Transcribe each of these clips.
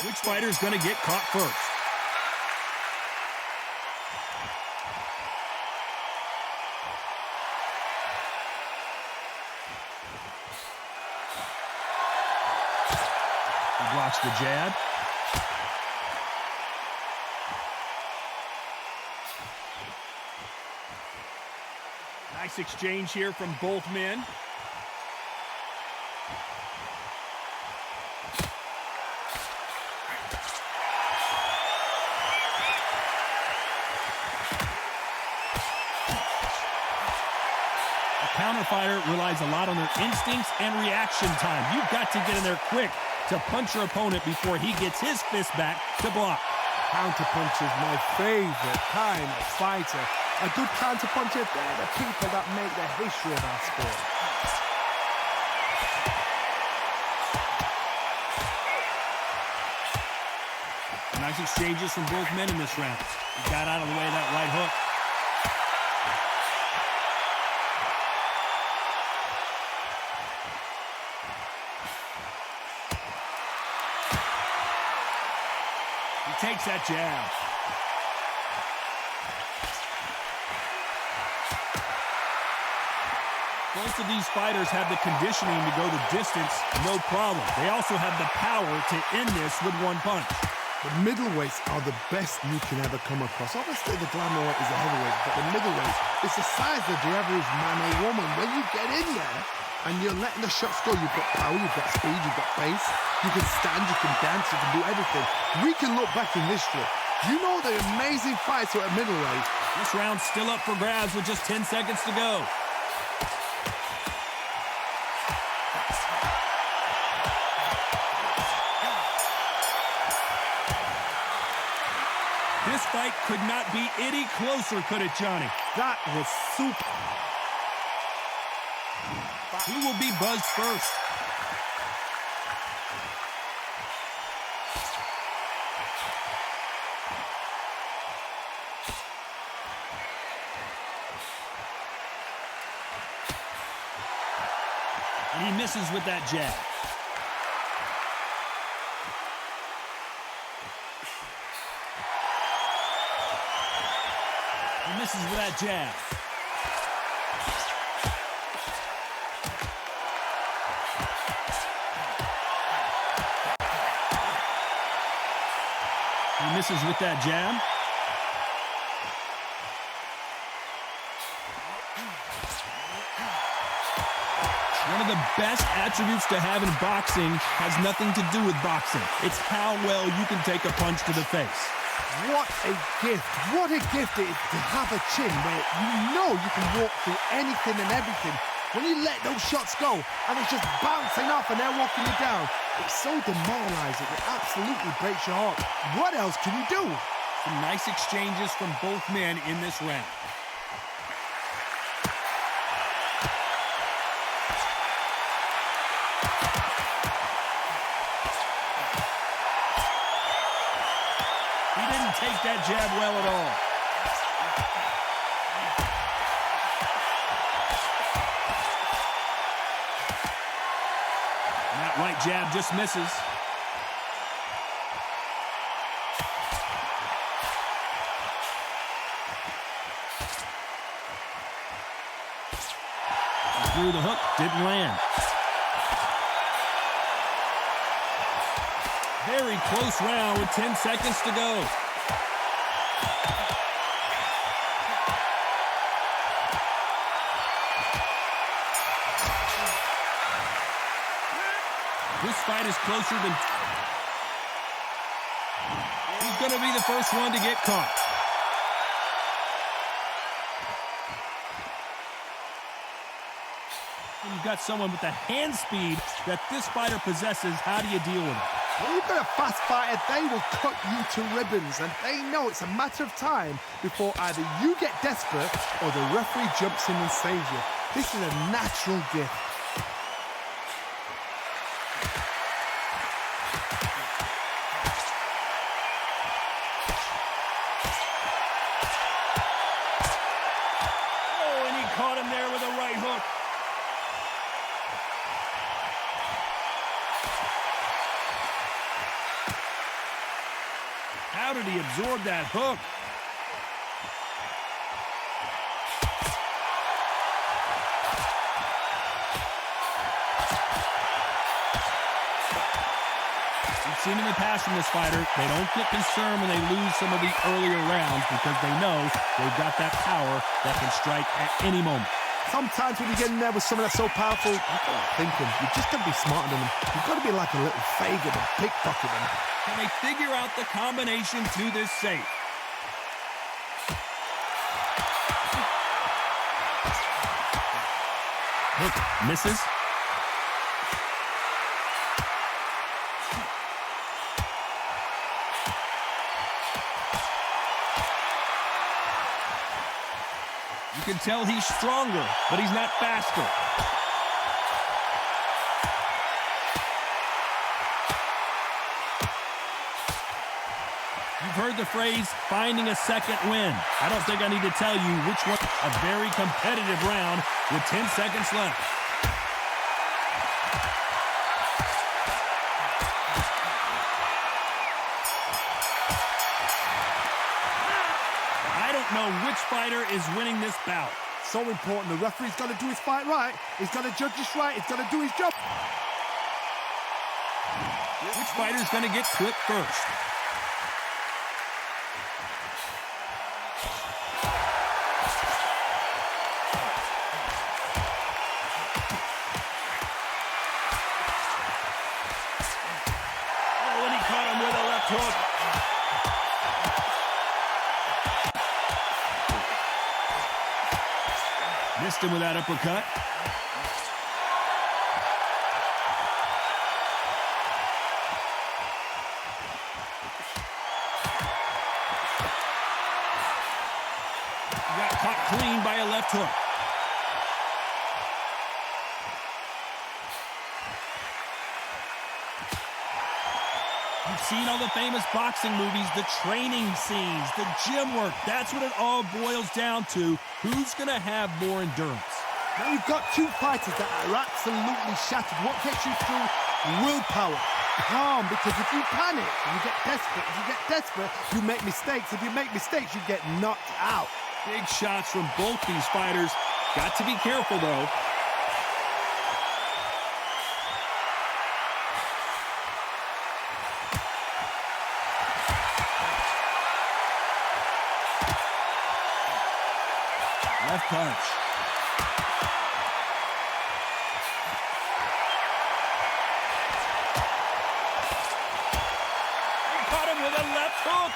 Which fighter's going to get caught first? He blocks the jab. Nice exchange here from both men. A counter fighter relies a lot on their instincts and reaction time. You've got to get in there quick to punch your opponent before he gets his fist back to block. Counterpunch is my favorite kind of fighter. A good counterpuncher, they're the people that make the history of our sport. Nice exchanges from both men in this round. He got out of the way of that right hook. He takes that jab. Both of these fighters have the conditioning to go the distance, no problem. They also have the power to end this with one punch. The middleweights are the best you can ever come across. Obviously, the glamour weight is a heavyweight, but the middleweight, it's the size of the average man or woman. When you get in there and you're letting the shots go, you've got power, you've got speed, you've got pace, you can stand, you can dance, you can do everything. We can look back in history. You know the amazing fights at middleweight. This round's still up for grabs with just 10 seconds to go. This fight could not be any closer, could it, Johnny? That was super. Who will be buzzed first? And he misses with that jab. He misses with that jab. He misses with that jab. One of the best attributes to have in boxing has nothing to do with boxing. It's how well you can take a punch to the face. What a gift. What a gift it is to have a chin where you know you can walk through anything and everything. When you let those shots go and it's just bouncing off and they're walking you down, it's so demoralizing. It absolutely breaks your heart. What else can you do? Some nice exchanges from both men in this round. He didn't take that jab well at all. And that right jab just misses. He threw the hook, didn't land. Very close round with 10 seconds to go. This fight is closer than... He's going to be the first one to get caught. When you've got someone with the hand speed that this fighter possesses, how do you deal with it? When you've got a fast fighter, they will cut you to ribbons, and they know it's a matter of time before either you get desperate or the referee jumps in and saves you. This is a natural gift. Oh, and he caught him there with a right hook. How did he absorb that hook? We've seen in the past from this fighter, they don't get concerned when they lose some of the earlier rounds because they know they've got that power that can strike at any moment. Sometimes when you get in there with someone that's so powerful, you've got to think him. You've just got to be smarter than them. You've got to be like a little faggot and pickpocket them. Can they figure out the combination to this safe? Hook misses. You can tell he's stronger, but he's not faster. You've heard the phrase, finding a second win. I don't think I need to tell you which one. A very competitive round with 10 seconds left. I don't know which fighter is winning this bout. So important. The referee's got to do his fight right. He's got to judge this right. He's got to do his job. Which fighter's going to get clipped first? Oh, and he caught him with a left hook. Missed him with that uppercut. He got caught clean by a left hook. You've seen all the famous boxing movies, the training scenes, the gym work. That's what it all boils down to. Who's going to have more endurance? Now you've got two fighters that are absolutely shattered. What gets you through? Willpower. Calm, because if you panic, you get desperate. If you get desperate, you make mistakes. If you make mistakes, you get knocked out. Big shots from both these fighters. Got to be careful, though. Left punch. He caught him with a left hook.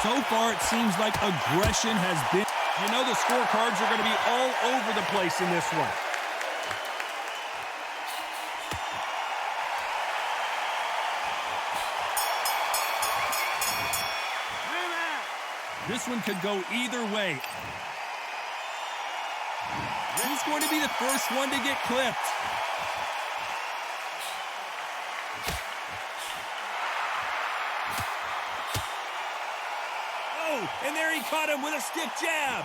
So far, it seems like aggression has been... You know the scorecards are going to be all over the place in this one. This one could go either way. Who's going to be the first one to get clipped? Oh, and there he caught him with a stiff jab.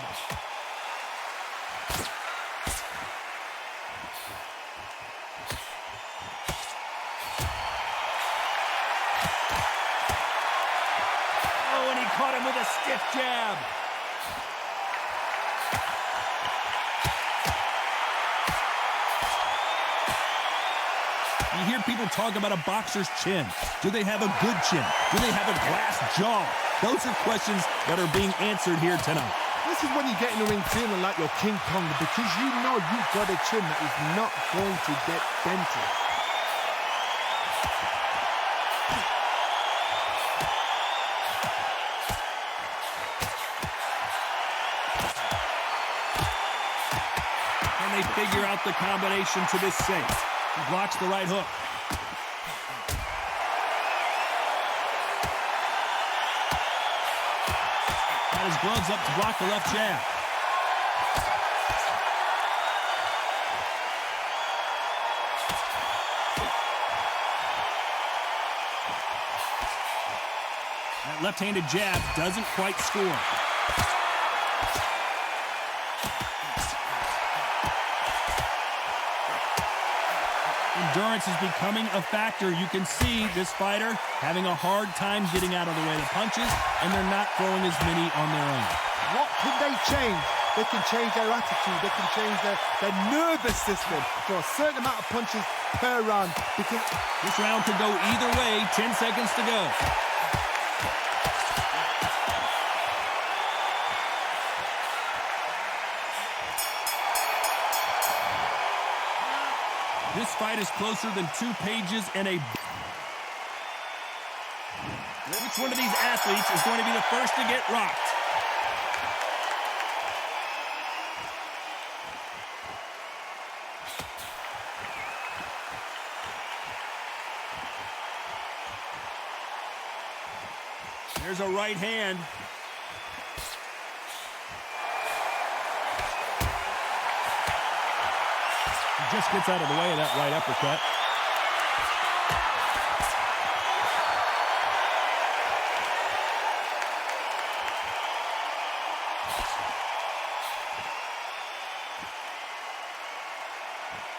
Oh, and he caught him with a stiff jab. You hear people talk about a boxer's chin. Do they have a good chin? Do they have a glass jaw? Those are questions that are being answered here tonight. This is when you get in the ring feeling like you're King Kong because you know you've got a chin that is not going to get dented. Can they figure out the combination to this safe? He blocks the right hook. Got his gloves up to block the left jab. That left-handed jab doesn't quite score. Endurance is becoming a factor. You can see this fighter having a hard time getting out of the way of the punches, and they're not throwing as many on their own. What can they change? They can change their attitude. They can change their nervous system for a certain amount of punches per round. Because this round could go either way. 10 seconds to go. This fight is closer than 2 pages and a... Which one of these athletes is going to be the first to get rocked? There's a right hand. He just gets out of the way of that right uppercut.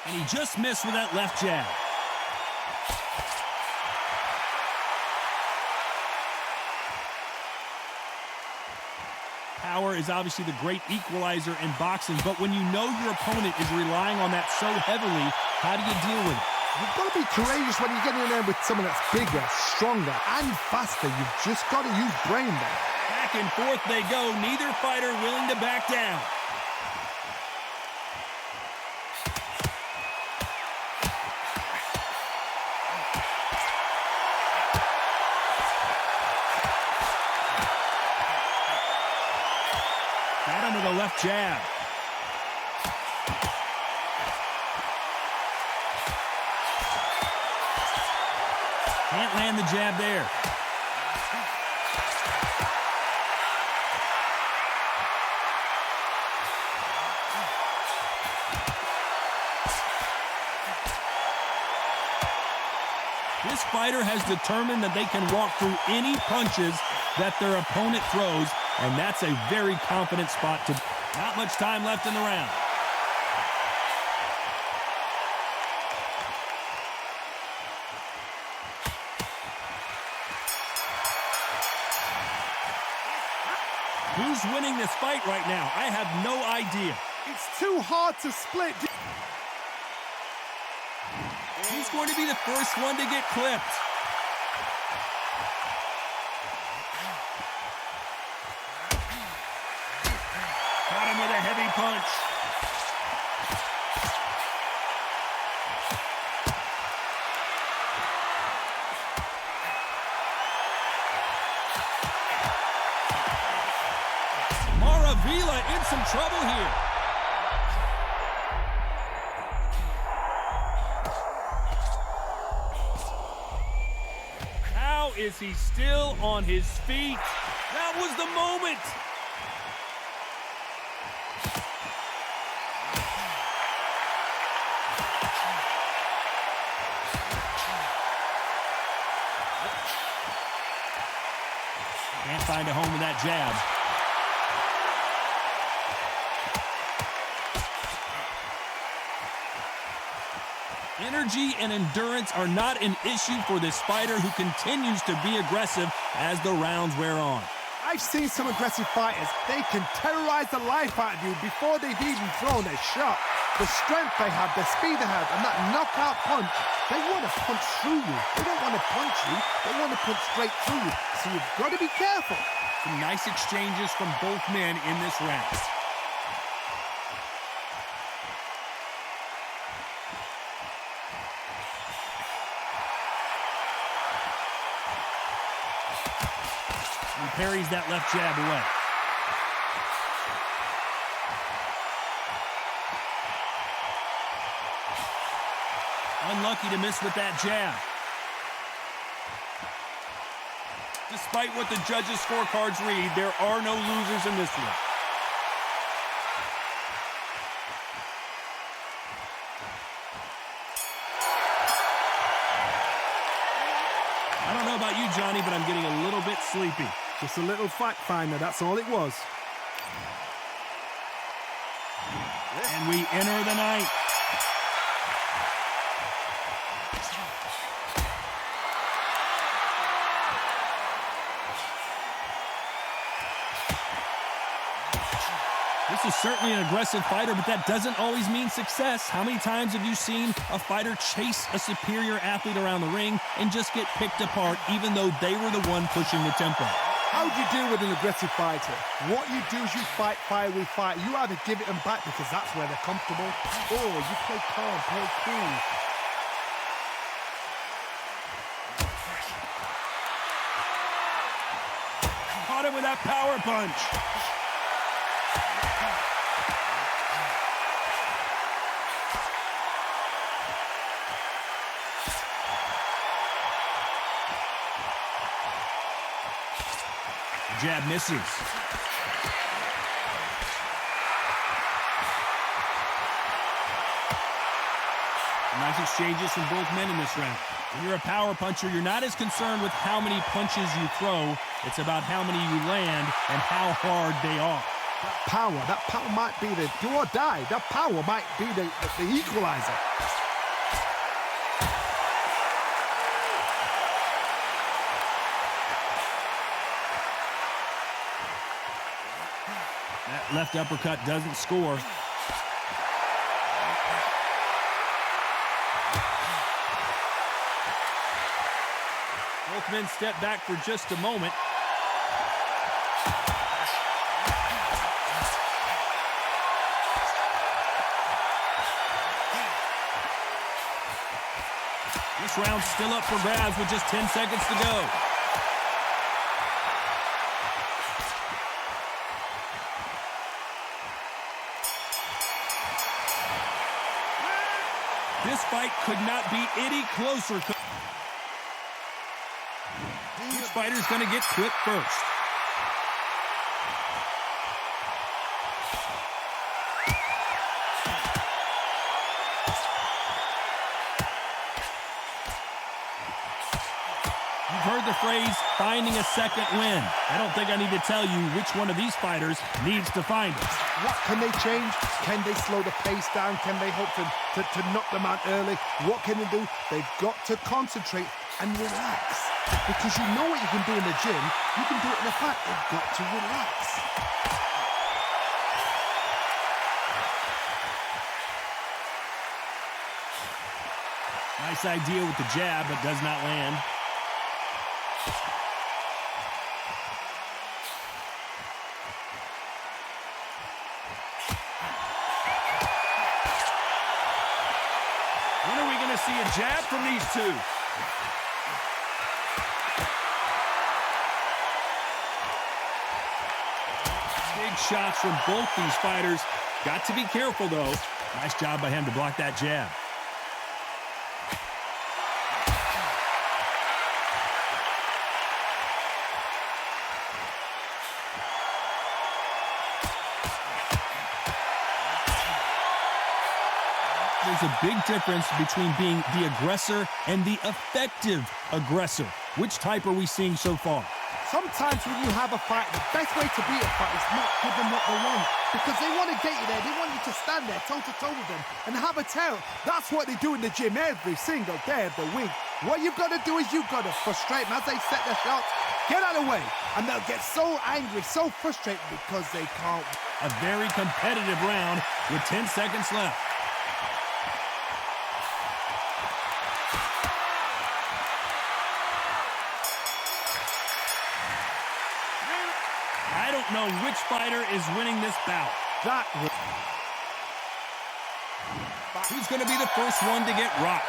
And he just missed with that left jab. Power is obviously the great equalizer in boxing, but when you know your opponent is relying on that so heavily, how do you deal with it? You've got to be courageous when you're getting in there with someone that's bigger, stronger, and faster. You've just got to use brain there. Back and forth they go, neither fighter willing to back down. Got him with a left jab. Can't land the jab there. This fighter has determined that they can walk through any punches that their opponent throws, and that's a very confident spot to... Not much time left in the round. Who's winning this fight right now? I have no idea. It's too hard to split. Who's going to be the first one to get clipped? Caught him with a heavy punch. Maravilla in some trouble here. How is he still on his feet? That was the moment. Can't find a home with that jab. Energy and endurance are not an issue for this fighter who continues to be aggressive as the rounds wear on. I've seen some aggressive fighters. They can terrorize the life out of you before they've even thrown a shot. The strength they have, the speed they have, and that knockout punch, they want to punch through you. They don't want to punch you. They want to punch straight through you. So you've got to be careful. Some nice exchanges from both men in this round. And parries that left jab away. Unlucky to miss with that jab. Despite what the judges' scorecards read, there are no losers in this one. I don't know about about you, Johnny, but I'm getting a little bit sleepy. Just a little fact finder, that's all it was. And we enter the ninth. This is certainly an aggressive fighter, but that doesn't always mean success. How many times have you seen a fighter chase a superior athlete around the ring and just get picked apart even though they were the one pushing the tempo? How do you deal with an aggressive fighter? What you do is you fight fire with fire. You either give it them back because that's where they're comfortable, or you play calm, play cool. Caught him with that power punch. Jab misses. Nice exchanges from both men in this round. When you're a power puncher, you're not as concerned with how many punches you throw. It's about how many you land and how hard they are. That power might be the do or die. That power might be the equalizer. That left uppercut doesn't score. Both men step back for just a moment. This round's still up for grabs with just 10 seconds to go. This fight could not be any closer. Which fighter's going to get to it first? You've heard the phrase, finding a second win. I don't think I need to tell you which one of these fighters needs to find it. What can they change? Can they slow the pace down? Can they hope to knock them out early? What can they do? They've got to concentrate and relax. Because you know what you can do in the gym, you can do it in the fight. They've got to relax. Nice idea with the jab, but does not land. When are we going to see a jab from these two? Big shots from both these fighters. Got to be careful, though. Nice job by him to block that jab. There's a big difference between being the aggressor and the effective aggressor. Which type are we seeing so far? Sometimes when you have a fight, the best way to beat a fight is not give them what they want. Because they want to get you there. They want you to stand there toe-to-toe with them and have a tail. That's what they do in the gym every single day of the week. What you've got to do is you've got to frustrate them as they set their shots. Get out of the way. And they'll get so angry, so frustrated because they can't. A very competitive round with 10 seconds left. I don't know which fighter is winning this bout. Who's going to be the first one to get rocked?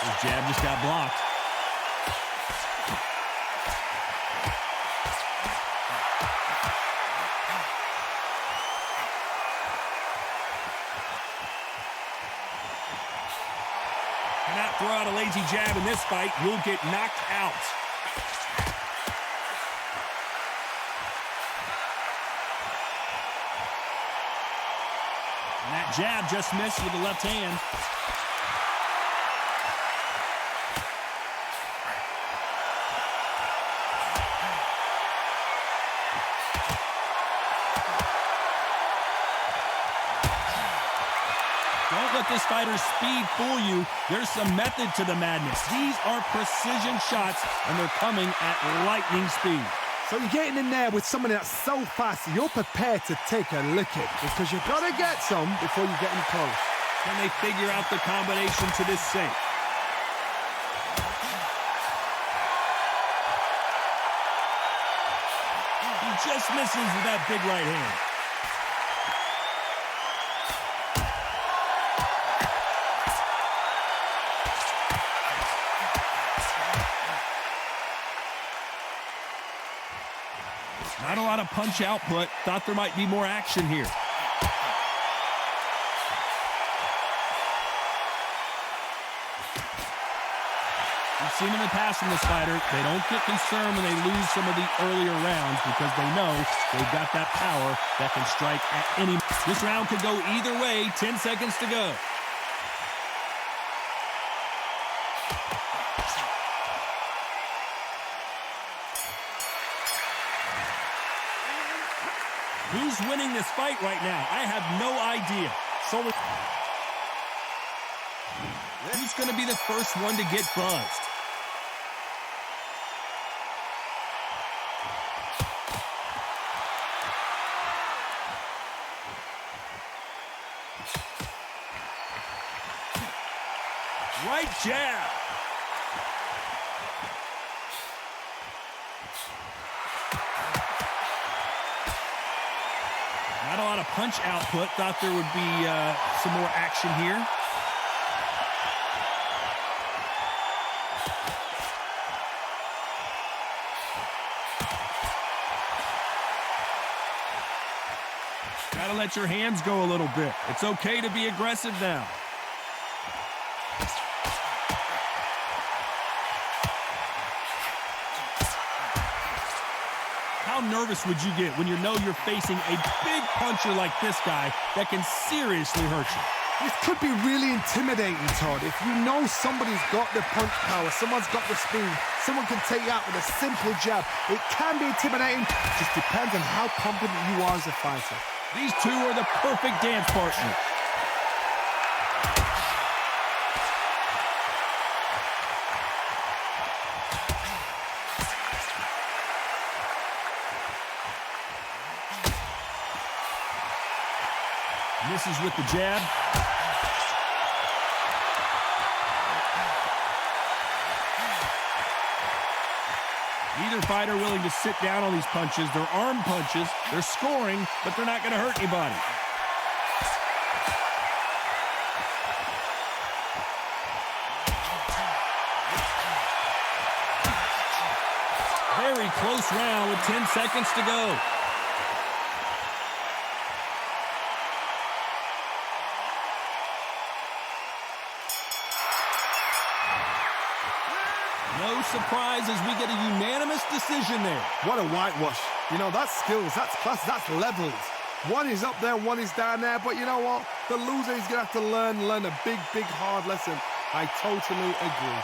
His jab just got blocked. Cannot throw out a lazy jab in this fight. You'll get knocked out. And that jab just missed with the left hand. Don't let this fighter's speed fool you. There's some method to the madness. These are precision shots, and they're coming at lightning speed. So you're getting in there with someone that's so fast, you're prepared to take a licking because you've got to get some before you get in close. Can they figure out the combination to this safe? He just misses with that big right hand. Not a lot of punch output. Thought there might be more action here. We've seen in the past from this fighter, they don't get concerned when they lose some of the earlier rounds because they know they've got that power that can strike at any... This round could go either way. 10 seconds to go. Who's winning this fight right now? I have no idea. So who's going to be the first one to get buzzed? Right jab. Not a lot of punch output. Thought there would be some more action here. Gotta let your hands go a little bit. It's okay to be aggressive now. How nervous would you get when you know you're facing a big puncher like this guy that can seriously hurt you? This could be really intimidating, Todd. If you know somebody's got the punch power, someone's got the speed, someone can take you out with a simple jab, it can be intimidating. Just depends on how confident you are as a fighter. These two are the perfect dance partners. Misses with the jab. Neither fighter willing to sit down on these punches. They're arm punches. They're scoring, but they're not going to hurt anybody. Very close round with 10 seconds to go. No surprise as we get a unanimous decision there. What a whitewash. You know, that's skills, that's class, that's levels. One is up there, one is down there, but you know what? The loser is going to have to learn a big, hard lesson. I totally agree.